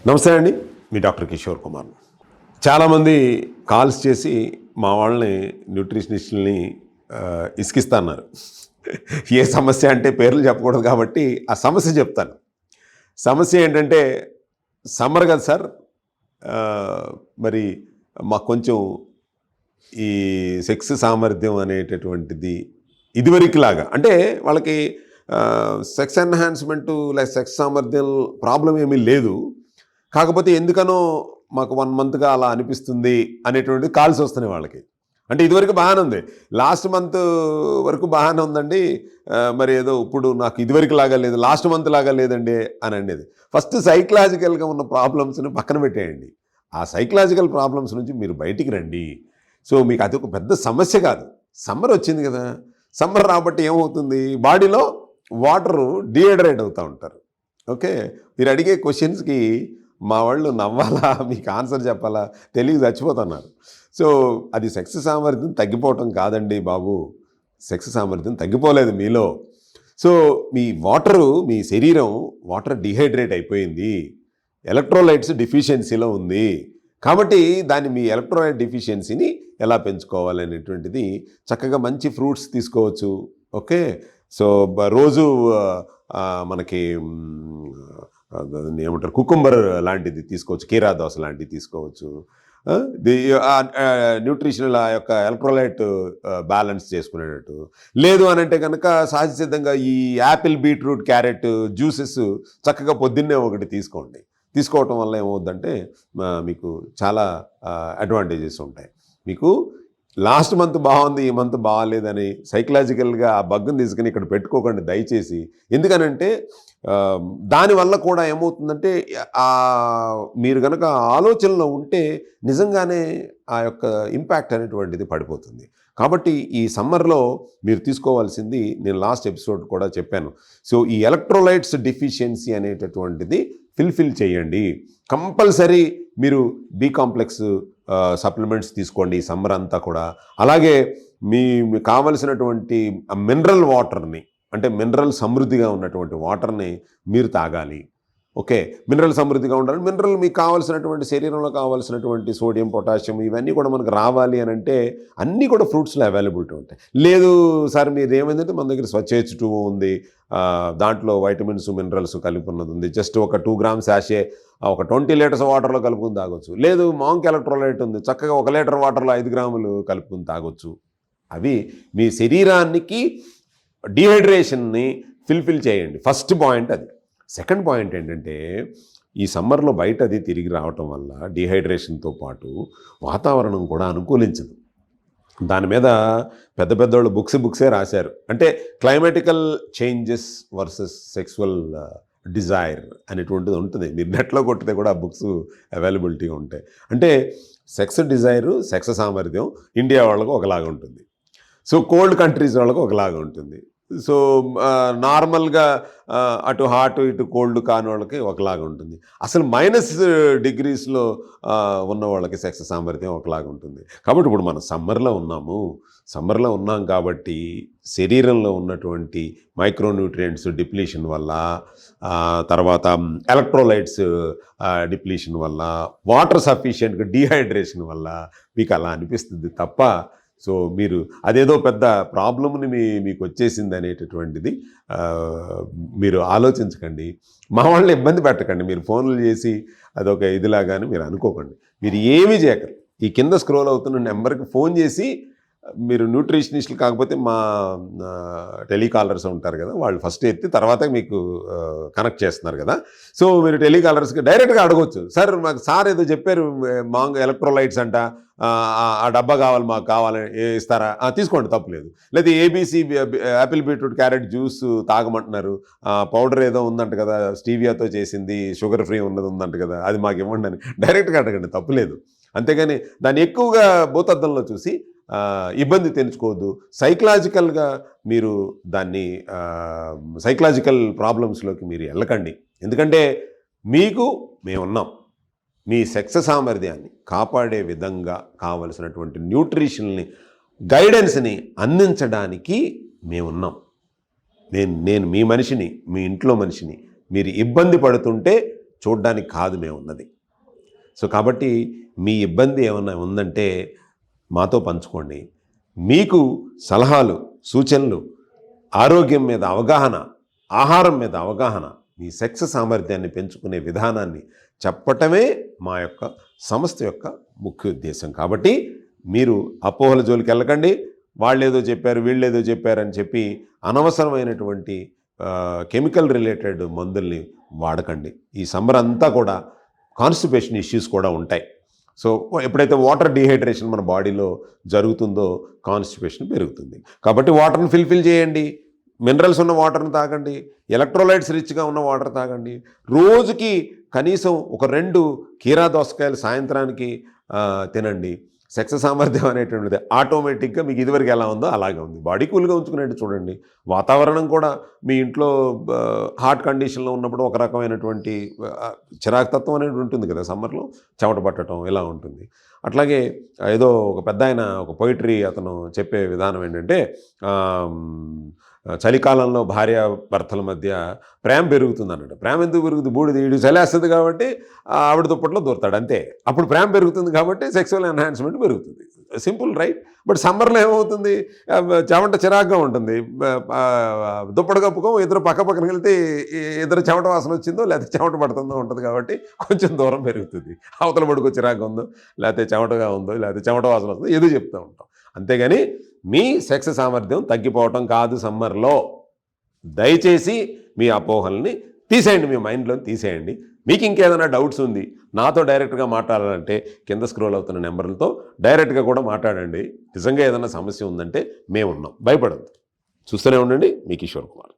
నమస్తే అండి, మీ డాక్టర్ కిషోర్ కుమార్. చాలామంది కాల్స్ చేసి మా వాళ్ళని న్యూట్రిషనిస్టుల్ని ఇసికిస్తా అన్నారు. ఏ సమస్య అంటే పేర్లు చెప్పకూడదు కాబట్టి ఆ సమస్య చెప్తాను. సమస్య ఏంటంటే సమ్మర్ కదా సార్, మరి మాకు కొంచెం ఈ సెక్స్ సామర్థ్యం అనేటటువంటిది ఇదివరకులాగా అంటే వాళ్ళకి సెక్స్ ఎన్హాన్స్మెంటు లైక్ సెక్స్ సామర్థ్యం ప్రాబ్లం ఏమీ లేదు, కాకపోతే ఎందుకనో మాకు 1 మంత్గా అలా అనిపిస్తుంది అనేటువంటి కాల్స్ వస్తున్నాయి వాళ్ళకి. అంటే ఇదివరకు బాగానే ఉంది, లాస్ట్ మంత్ వరకు బాగానే ఉందండి, మరి ఏదో ఇప్పుడు నాకు ఇదివరకు లాగా లేదు, లాస్ట్ మంత్ లాగా లేదండి అని అనేది. ఫస్ట్ సైకలాజికల్గా ఉన్న ప్రాబ్లమ్స్ని పక్కన పెట్టేయండి. ఆ సైకలాజికల్ ప్రాబ్లమ్స్ నుంచి మీరు బయటికి రండి. సో మీకు అది ఒక పెద్ద సమస్య కాదు. సమ్మర్ వచ్చింది కదా, సమ్మర్ రాబట్టి ఏమవుతుంది, బాడీలో వాటరు డీహైడ్రేట్ అవుతూ ఉంటారు. ఓకే, మీరు అడిగే క్వశ్చన్స్కి మా వాళ్ళు నవ్వాలా మీకు ఆన్సర్ చెప్పాలా తెలియదు, చచ్చిపోతున్నారు. సో అది సెక్స్ సామర్థ్యం తగ్గిపోవటం కాదండి బాబు, సెక్స్ సామర్థ్యం తగ్గిపోలేదు మీలో. సో మీ వాటరు, మీ శరీరం వాటర్ డీహైడ్రేట్ అయిపోయింది, ఎలక్ట్రోలైట్స్ డెఫిషియన్సీలో ఉంది. కాబట్టి దాన్ని మీ ఎలక్ట్రోలైట్ డెఫిషియన్సీని ఎలా పెంచుకోవాలి అనేటువంటిది చక్కగా మంచి ఫ్రూట్స్ తీసుకోవచ్చు. ఓకే, సో రోజు మనకి ఏమంటారు కుకుంబర్ లాంటిది తీసుకోవచ్చు, కీరా దోస లాంటివి తీసుకోవచ్చు. న్యూట్రిషనల్ ఆ యొక్క ఎలక్ట్రోలైట్ బ్యాలెన్స్ చేసుకునేటట్టు. లేదు అని అంటే కనుక సహజ సిద్ధంగా ఈ యాపిల్, బీట్రూట్, క్యారెట్ జ్యూసెస్ చక్కగా పొద్దున్నే ఒకటి తీసుకోండి. తీసుకోవటం వల్ల ఏమవుద్దంటే మీకు చాలా అడ్వాంటేజెస్ ఉంటాయి. మీకు లాస్ట్ మంత్ బాగుంది, ఈ మంత్ బాగాలేదని సైకలాజికల్గా ఆ బగ్గుని తీసుకుని ఇక్కడ పెట్టుకోకండి దయచేసి. ఎందుకనంటే దానివల్ల కూడా ఏమవుతుందంటే మీరు కనుక ఆలోచనలో ఉంటే నిజంగానే ఆ యొక్క ఇంపాక్ట్ అనేటువంటిది పడిపోతుంది. కాబట్టి ఈ సమ్మర్లో మీరు తీసుకోవాల్సింది నేను లాస్ట్ ఎపిసోడ్ కూడా చెప్పాను. సో ఈ ఎలక్ట్రోలైట్స్ డెఫిషియన్సీ అనేటటువంటిది ఫిల్ చేయండి. కంపల్సరీ మీరు బి కాంప్లెక్స్ సప్లిమెంట్స్ తీసుకోండి ఈ సమ్మర్ అంతా కూడా. అలాగే మీకు కావలసినటువంటి మినరల్ వాటర్ని, అంటే మినరల్ సమృద్ధిగా ఉన్నటువంటి వాటర్ని మీరు తాగాలి. ఓకే, మినరల్ సమృద్ధిగా ఉండాలి. మినరల్ మీకు కావాల్సినటువంటి శరీరంలో కావాల్సినటువంటి సోడియం, పొటాషియం ఇవన్నీ కూడా మనకు రావాలి అని అంటే అన్నీ కూడా ఫ్రూట్స్లో అవైలబిలిటీ ఉంటాయి. లేదు సార్ మీరు ఏమైందంటే మన దగ్గర స్వచ్ఛేజ్ 2 ఉంది, దాంట్లో వైటమిన్స్, మినరల్స్ కలిపి ఉన్నది ఉంది, జస్ట్ ఒక 2 గ్రామ్స్ శాషే ఒక 20 లీటర్స్ వాటర్లో కలుపుకుని తాగొచ్చు. లేదు మాంక్ ఎలక్ట్రోలైట్ ఉంది, చక్కగా 1 లీటర్ వాటర్లో 5 గ్రాములు కలుపుకుని తాగొచ్చు. అవి మీ శరీరానికి డీహైడ్రేషన్ని ఫిల్ చేయండి. ఫస్ట్ పాయింట్ అది. సెకండ్ పాయింట్ ఏంటంటే ఈ సమ్మర్లో బయట అది తిరిగి రావటం వల్ల డీహైడ్రేషన్తో పాటు వాతావరణం కూడా అనుకూలించదు. దాని మీద పెద్ద పెద్దవాళ్ళు బుక్సే రాశారు. అంటే climatical changes versus sexual desire అనేటువంటిది ఉంటుంది. మీరు నెట్లో కొట్టితే కూడా ఆ బుక్స్ అవైలబిలిటీ ఉంటాయి. అంటే సెక్స్ డిజైరు, సెక్స్ సామర్థ్యం ఇండియా వాళ్ళకు ఒకలాగా ఉంటుంది, సో కోల్డ్ కంట్రీస్ వాళ్ళకు ఒకలాగా ఉంటుంది. సో నార్మల్గా అటు హాట్ ఇటు కోల్డ్ కాని వాళ్ళకి ఒకలాగా ఉంటుంది. అసలు -డిగ్రీస్లో ఉన్న వాళ్ళకి సెక్స్ సామర్థ్యం ఒకలాగా ఉంటుంది. కాబట్టి ఇప్పుడు మనం సమ్మర్లో ఉన్నాం కాబట్టి శరీరంలో ఉన్నటువంటి మైక్రోన్యూట్రియంట్స్ డిప్లీషన్ వల్ల, తర్వాత ఎలక్ట్రోలైట్స్ డిప్లీషన్ వల్ల, వాటర్ సఫిషియెంట్గా డీహైడ్రేషన్ వల్ల మీకు అలా అనిపిస్తుంది తప్ప సో మీరు అదేదో పెద్ద ప్రాబ్లమ్ని మీకు వచ్చేసింది అనేటటువంటిది మీరు ఆలోచించకండి. మా వాళ్ళని ఇబ్బంది పెట్టకండి. మీరు ఫోన్లు చేసి అదొక ఇదిలాగాని మీరు అనుకోకండి. మీరు ఏమీ చేయకండి. ఈ కింద స్క్రోల్ అవుతున్న నెంబర్కి ఫోన్ చేసి మీరు న్యూట్రిషనిస్టులు కాకపోతే మా టెలికాలర్స్ ఉంటారు కదా, వాళ్ళు ఫస్ట్ ఎత్తి తర్వాత మీకు కనెక్ట్ చేస్తున్నారు కదా. సో మీరు టెలికాలర్స్కి డైరెక్ట్గా అడగవచ్చు, సార్ మాకు సార్ ఏదో చెప్పారు మాంగ్ ఎలక్ట్రోలైట్స్ అంట, ఆ డబ్బా కావాలి, మాకు కావాలని ఇస్తారా, తీసుకోండి తప్పులేదు. లేదా ABC apple, beetroot, carrot juice తాగమంటున్నారు, పౌడర్ ఏదో ఉందంట కదా స్టీవియాతో చేసింది, షుగర్ ఫ్రీ ఉన్నది ఉందంట కదా, అది మాకు ఇవ్వండి అని డైరెక్ట్గా అడగండి, తప్పులేదు. అంతేగాని దాన్ని ఎక్కువగా భూతద్దంలో చూసి ఇబ్బంది తెచ్చుకోవద్దు. సైకలాజికల్గా మీరు దాన్ని సైకలాజికల్ ప్రాబ్లమ్స్లోకి మీరు వెళ్ళకండి. ఎందుకంటే మీకు మేమున్నాం. మీ సెక్స్ సామర్థ్యాన్ని కాపాడే విధంగా కావలసినటువంటి న్యూట్రిషన్ని గైడెన్స్ని అందించడానికి మేమున్నాం. నేను మీ మనిషిని, మీ ఇంట్లో మనిషిని. మీరు ఇబ్బంది పడుతుంటే చూడడానికి కాదు మేము ఉన్నది. సో కాబట్టి మీ ఇబ్బంది ఏమన్నా ఉందంటే మాతో పంచుకోండి. మీకు సలహాలు, సూచనలు, ఆరోగ్యం మీద అవగాహన, ఆహారం మీద అవగాహన, మీ సెక్స్ సామర్థ్యాన్ని పెంచుకునే విధానాన్ని చెప్పటమే మా యొక్క సంస్థ యొక్క ముఖ్య ఉద్దేశం. కాబట్టి మీరు అపోహల జోలికి వెళ్ళకండి. వాళ్ళేదో చెప్పారు, వీళ్ళేదో చెప్పారని చెప్పి అనవసరమైనటువంటి కెమికల్ రిలేటెడ్ మందుల్ని వాడకండి. ఈ సమ్మర్ అంతా కూడా కాన్స్టిపేషన్ ఇష్యూస్ కూడా ఉంటాయి. సో ఎప్పుడైతే వాటర్ డీహైడ్రేషన్ మన బాడీలో జరుగుతుందో కాన్స్టిపేషన్ పెరుగుతుంది. కాబట్టి వాటర్ని ఫిల్ చేయండి. మినరల్స్ ఉన్న వాటర్ని తాగండి. ఎలక్ట్రోలైట్స్ రిచ్గా ఉన్న వాటర్ తాగండి. రోజుకి కనీసం ఒక 2 కీరా దోసకాయలు సాయంత్రానికి తినండి. సెక్స్ సామర్థ్యం అనేటువంటిది ఆటోమేటిక్గా మీకు ఇదివరకు ఎలా ఉందో అలాగే ఉంది. బాడీ కూల్గా ఉంచుకునేట్టు చూడండి. వాతావరణం కూడా మీ ఇంట్లో హార్ట్ కండిషన్లో ఉన్నప్పుడు ఒక రకమైనటువంటి చిరాకుతత్వం అనేది ఉంటుంది కదా, సమ్మర్లో చెమట పట్టడం ఇలా ఉంటుంది. అట్లాగే ఏదో ఒక పెద్దాయన ఒక పొయిటరీ అతను చెప్పే విధానం ఏంటంటే, చలికాలంలో భార్య భర్తల మధ్య ప్రేమ పెరుగుతుంది అన్నాడు. ప్రేమ ఎందుకు పెరుగుతుంది? బూడిది వీడు చలేస్తుంది కాబట్టి ఆవిడ దుప్పట్లో దూరతాడు అంతే. అప్పుడు ప్రేమ పెరుగుతుంది కాబట్టి సెక్సువల్ ఎన్హాన్స్మెంట్ పెరుగుతుంది. Simple, right? బట్ సమ్మర్లో ఏమవుతుంది? చెమట చిరాగ్గా ఉంటుంది. దుప్పటి కప్పుకో ఇద్దరు పక్కన వెళ్తే ఇద్దరు చెమట వాసన వచ్చిందో లేకపోతే చెమట పడుతుందో ఉంటుంది కాబట్టి కొంచెం దూరం పెరుగుతుంది. అవతల పడుకో చిరాగ్గా ఉందో లేకపోతే చెమటగా ఉందో లేకపోతే చెమట వాసన వస్తుందో ఏదో చెప్తూ ఉంటాం. అంతేగాని మీ సెక్స్ సామర్థ్యం తగ్గిపోవటం కాదు సమ్మర్లో. దయచేసి మీ అపోహల్ని తీసేయండి, మీ మైండ్లో తీసేయండి. మీకు ఇంకేదైనా డౌట్స్ ఉంది, నాతో డైరెక్ట్గా మాట్లాడాలంటే కింద స్క్రోల్ అవుతున్న నెంబర్లతో డైరెక్ట్గా కూడా మాట్లాడండి. నిజంగా ఏదైనా సమస్య ఉందంటే మేమున్నాం, భయపడద్దు. చూస్తూనే ఉండండి మీ కిషోర్ కుమార్.